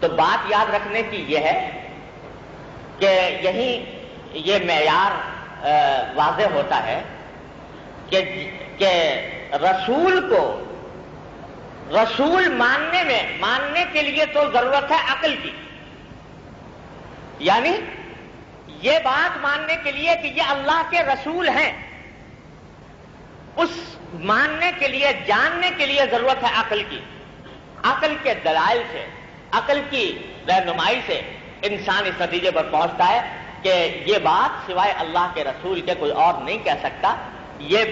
تو بات یاد رکھنے کی یہ ہے کہ یہی یہ معیار واضح ہوتا ہے کہ رسول کو رسول ماننے کے لیے تو ضرورت ہے عقل کی، یعنی یہ بات ماننے کے لیے کہ یہ اللہ کے رسول ہیں، اس ماننے کے لیے جاننے کے لیے ضرورت ہے عقل کی۔ عقل کے دلائل سے، عقل کی رہنمائی سے انسان اس نتیجے پر پہنچتا ہے کہ یہ بات سوائے اللہ کے رسول کے کوئی اور نہیں کہہ سکتا۔ یہ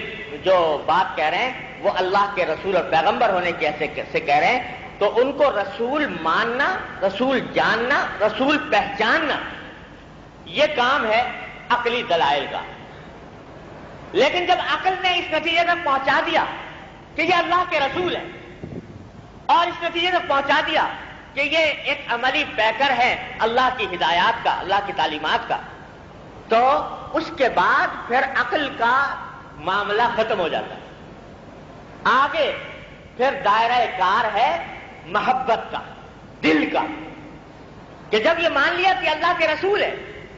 جو بات کہہ رہے ہیں وہ اللہ کے رسول اور پیغمبر ہونے کی حیثیت سے کہہ رہے ہیں، تو ان کو رسول ماننا، رسول جاننا، رسول پہچاننا، یہ کام ہے عقلی دلائل کا۔ لیکن جب عقل نے اس نتیجے تک پہنچا دیا کہ یہ اللہ کے رسول ہے، اور اس نتیجے تک پہنچا دیا کہ یہ ایک عملی پیکر ہے اللہ کی ہدایات کا، اللہ کی تعلیمات کا، تو اس کے بعد پھر عقل کا معاملہ ختم ہو جاتا ہے۔ آگے پھر دائرہ کار ہے محبت کا، دل کا، کہ جب یہ مان لیا کہ اللہ کے رسول ہے،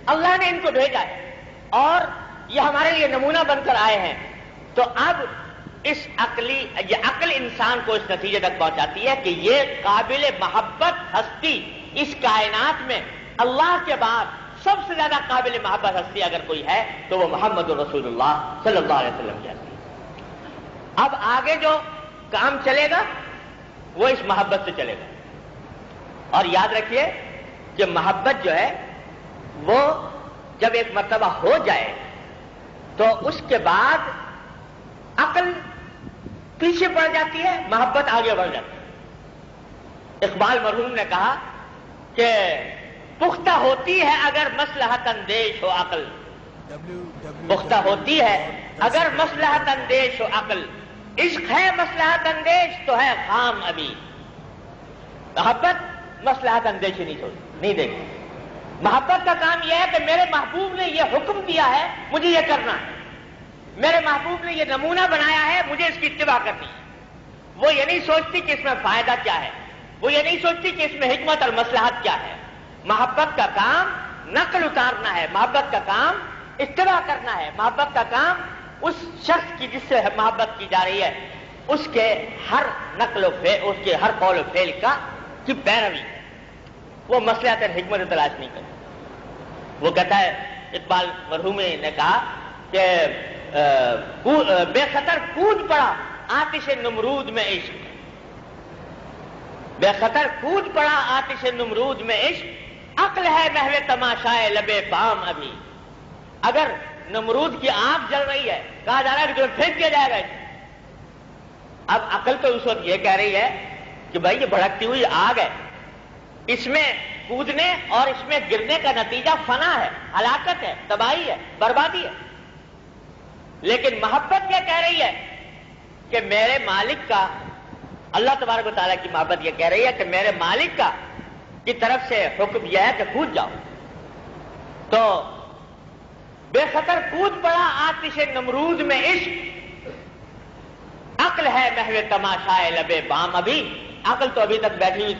اللہ نے ان کو بھیجا ہے اور یہ ہمارے لیے نمونہ بن کر آئے ہیں، تو اب یہ عقل انسان کو اس نتیجے تک پہنچاتی ہے کہ یہ قابل محبت ہستی اس کائنات میں اللہ کے بعد سب سے زیادہ قابل محبت ہستی اگر کوئی ہے تو وہ محمد رسول اللہ صلی اللہ علیہ وسلم کہتی ہے۔ اب آگے جو کام چلے گا وہ اس محبت سے چلے گا، اور یاد رکھیے کہ محبت جو ہے وہ جب ایک مرتبہ ہو جائے تو اس کے بعد عقل پیچھے پڑ جاتی ہے، محبت آگے بڑھ جاتی ہے۔ اقبال مرحوم نے کہا کہ پختہ ہوتی ہے اگر مصلحت اندیش ہو عقل، پختہ ہوتی ہے اگر مصلحت اندیش ہو عقل، عشق ہے مصلحت اندیش تو ہے خام ابھی۔ محبت مصلحت اندیشی نہیں دیکھی۔ محبت کا کام یہ ہے کہ میرے محبوب نے یہ حکم دیا ہے، مجھے یہ کرنا ہے، میرے محبوب نے یہ نمونہ بنایا ہے، مجھے اس کی اتباع کرنی ہے۔ وہ یہ نہیں سوچتی کہ اس میں فائدہ کیا ہے، وہ یہ نہیں سوچتی کہ اس میں حکمت اور مصلحت کیا ہے۔ محبت کا کام نقل اتارنا ہے، محبت کا کام اتباع کرنا ہے، محبت کا کام اس شخص کی جس سے محبت کی جا رہی ہے اس کے ہر نقل و فعل، اس کے ہر قول و فعل کی پیروی۔ وہ مصلحت اور حکمت تلاش نہیں کرتا۔ وہ کہتا ہے، اقبال مرحوم نے کہا کہ بے خطر کود پڑا آتش نمرود میں عشق، بے خطر کود پڑا آتش نمرود میں عشق، عقل ہے محو تماشائے لبے بام ابھی۔ اگر نمرود کی آگ جل رہی ہے، کہا جا رہا ہے کہ تمہیں پھینک دیا جائے گا، اب عقل تو اس وقت یہ کہہ رہی ہے کہ بھائی یہ بھڑکتی ہوئی آگ ہے، اس میں کودنے اور اس میں گرنے کا نتیجہ فنا ہے، ہلاکت ہے، تباہی ہے، بربادی ہے۔ لیکن محبت یہ کہہ رہی ہے کہ میرے مالک کا، اللہ تبارک و تعالیٰ کی محبت یہ کہہ رہی ہے کہ میرے مالک کا کی طرف سے حکم یہ ہے کہ کود جاؤ۔ تو بے خطر کود پڑا آتش نمرود میں عشق، عقل ہے محو تماشائے لبے بام ابھی۔ عقل تو ابھی تک بیٹھی ہوئی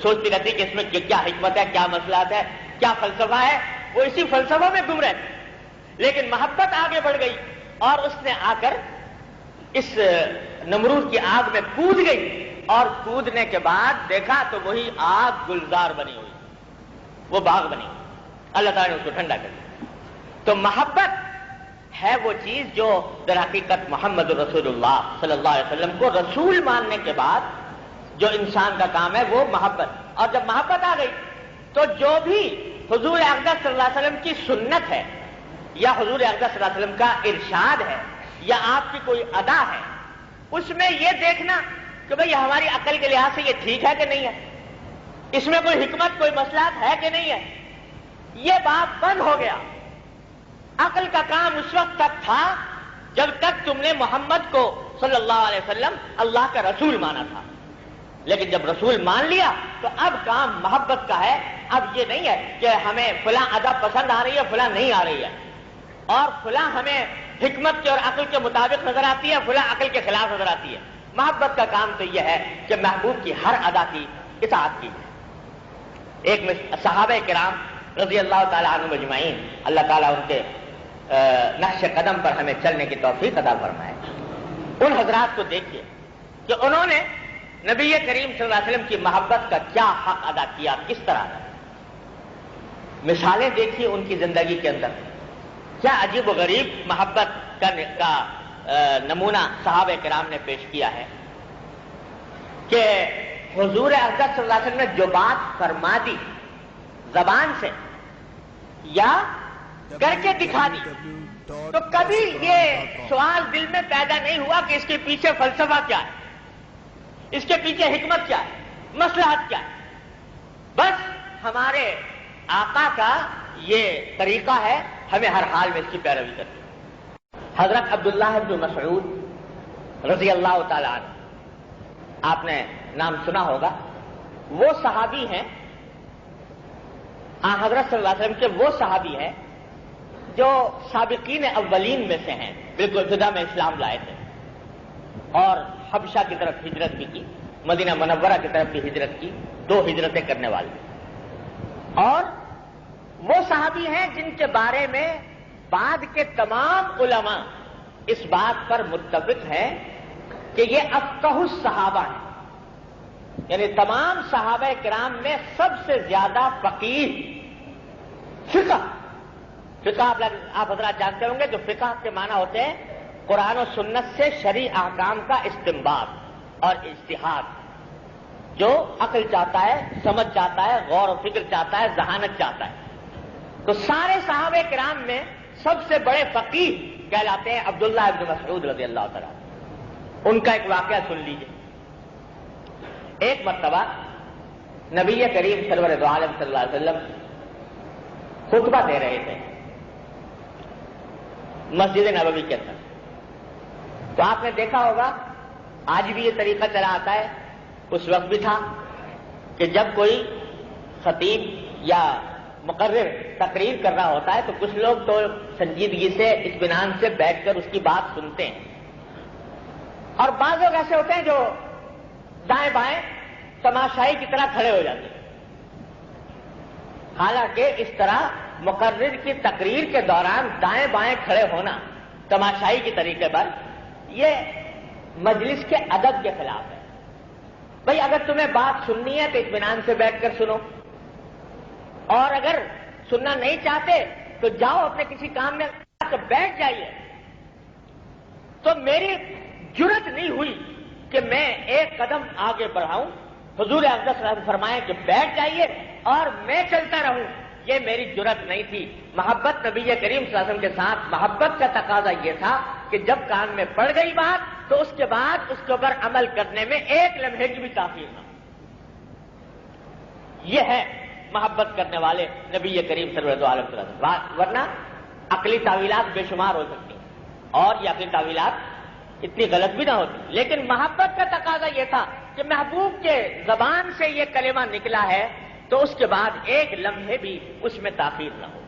سوچتی رہتی کہ اس میں کیا حکمت ہے، کیا مصلحت ہے، کیا فلسفہ ہے، وہ اسی فلسفہ میں گم رہتی۔ لیکن محبت آگے بڑھ گئی اور اس نے آ کر اس نمرود کی آگ میں کود گئی، اور کودنے کے بعد دیکھا تو وہی آگ گلزار بنی ہوئی، وہ باغ بنی ہوئی، اللہ تعالیٰ نے اس کو ٹھنڈا کر دیا۔ تو محبت ہے وہ چیز جو در حقیقت محمد رسول اللہ صلی اللہ علیہ وسلم کو رسول ماننے کے بعد جو انسان کا کام ہے وہ محبت۔ اور جب محبت آ گئی تو جو بھی حضور اقدس صلی اللہ علیہ وسلم کی سنت ہے یا حضور اقدس صلی اللہ علیہ وسلم کا ارشاد ہے یا آپ کی کوئی ادا ہے، اس میں یہ دیکھنا کہ بھئی ہماری عقل کے لحاظ سے یہ ٹھیک ہے کہ نہیں ہے، اس میں کوئی حکمت، کوئی مصلحت ہے کہ نہیں ہے، یہ بات بند ہو گیا۔ عقل کا کام اس وقت تک تھا جب تک تم نے محمد کو صلی اللہ علیہ وسلم اللہ کا رسول مانا تھا، لیکن جب رسول مان لیا تو اب کام محبت کا ہے۔ اب یہ نہیں ہے کہ ہمیں فلاں ادا پسند آ رہی ہے، فلاں نہیں آ رہی ہے، اور فلاں ہمیں حکمت کے اور عقل کے مطابق نظر آتی ہے، فلاں عقل کے خلاف نظر آتی ہے۔ محبت کا کام تو یہ ہے کہ محبوب کی ہر ادا کی اطاعت کی۔ ایک صحابہ کرام رضی اللہ تعالیٰ عنہم اجمعین، اللہ تعالیٰ ان کے نقش قدم پر ہمیں چلنے کی توفیق عطا فرمائے. ان حضرات کو دیکھیے کہ انہوں نے نبی کریم صلی اللہ علیہ وسلم کی محبت کا کیا حق ادا کیا، کس طرح. مثالیں دیکھیے ان کی زندگی کے اندر، کیا عجیب و غریب محبت کا نمونہ صحابہ کرام نے پیش کیا ہے کہ حضور اقدس صلی اللہ علیہ وسلم نے جو بات فرما دی زبان سے یا کر کے دکھا دی، تو کبھی یہ سوال دل میں پیدا نہیں ہوا کہ اس کے پیچھے فلسفہ کیا ہے، اس کے پیچھے حکمت کیا ہے، مصلحت کیا ہے. بس ہمارے آقا کا یہ طریقہ ہے، ہمیں ہر حال میں اس کی پیروی کرنی. حضرت عبداللہ بن مسعود رضی اللہ تعالی عنہ، آپ نے نام سنا ہوگا. وہ صحابی ہیں، حضرت صلی اللہ علیہ وسلم کے وہ صحابی ہیں جو سابقین اولین میں سے ہیں، بالکل ابتدا میں اسلام لائے تھے اور حبشہ کی طرف ہجرت بھی کی، مدینہ منورہ کی طرف بھی ہجرت کی، 2 ہجرتیں کرنے والے. اور وہ صحابی ہیں جن کے بارے میں بعد کے تمام علماء اس بات پر متفق ہیں کہ یہ افقہ الصحابہ ہیں، یعنی تمام صحابہ کرام میں سب سے زیادہ فقیہ. فقہ آپ حضرات جانتے ہوں گے کہ فقہ کے معنی ہوتے ہیں قرآن و سنت سے شرعی احکام کا استنباط اور اجتہاد، جو عقل چاہتا ہے، سمجھ چاہتا ہے، غور و فکر چاہتا ہے، ذہانت چاہتا ہے. تو سارے صحابہ کرام میں سب سے بڑے فقیہ کہلاتے ہیں عبداللہ بن مسعود رضی اللہ تعالیٰ. ان کا ایک واقعہ سن لیجیے. ایک مرتبہ نبی کریم سرور دو عالم صلی اللہ علیہ وسلم خطبہ دے رہے تھے مسجد نبوی کے اندر. تو آپ نے دیکھا ہوگا آج بھی یہ طریقہ چلا آتا ہے، اس وقت بھی تھا کہ جب کوئی خطیب یا مقرر تقریر کر رہا ہوتا ہے تو کچھ لوگ تو سنجیدگی سے اطمینان سے بیٹھ کر اس کی بات سنتے ہیں، اور بعض لوگ ایسے ہوتے ہیں جو دائیں بائیں تماشائی کی طرح کھڑے ہو جاتے ہیں. حالانکہ اس طرح مقرر کی تقریر کے دوران دائیں بائیں کھڑے ہونا تماشائی کے طریقے پر، یہ مجلس کے ادب کے خلاف ہے. بھئی اگر تمہیں بات سننی ہے تو اطمینان سے بیٹھ کر سنو، اور اگر سننا نہیں چاہتے تو جاؤ اپنے کسی کام میں بیٹھ جائیے. تو میری جرت نہیں ہوئی کہ میں ایک قدم آگے بڑھاؤں. حضور اقدس فرمائے کہ بیٹھ جائیے اور میں چلتا رہوں، یہ میری جرت نہیں تھی. محبت نبی کریم صلی اللہ علیہ وسلم کے ساتھ محبت کا تقاضا یہ تھا کہ جب کان میں پڑ گئی بات تو اس کے بعد اس کے اوپر عمل کرنے میں ایک لمحے کی بھی تاخیر نہ. یہ ہے محبت کرنے والے نبی کریم صلی اللہ علیہ وسلم. ورنہ عقلی تعویلات بے شمار ہو سکتی ہیں اور یہ عقلی تعویلات اتنی غلط بھی نہ ہوتی، لیکن محبت کا تقاضا یہ تھا کہ محبوب کے زبان سے یہ کلمہ نکلا ہے تو اس کے بعد ایک لمحے بھی اس میں تاخیر نہ ہو.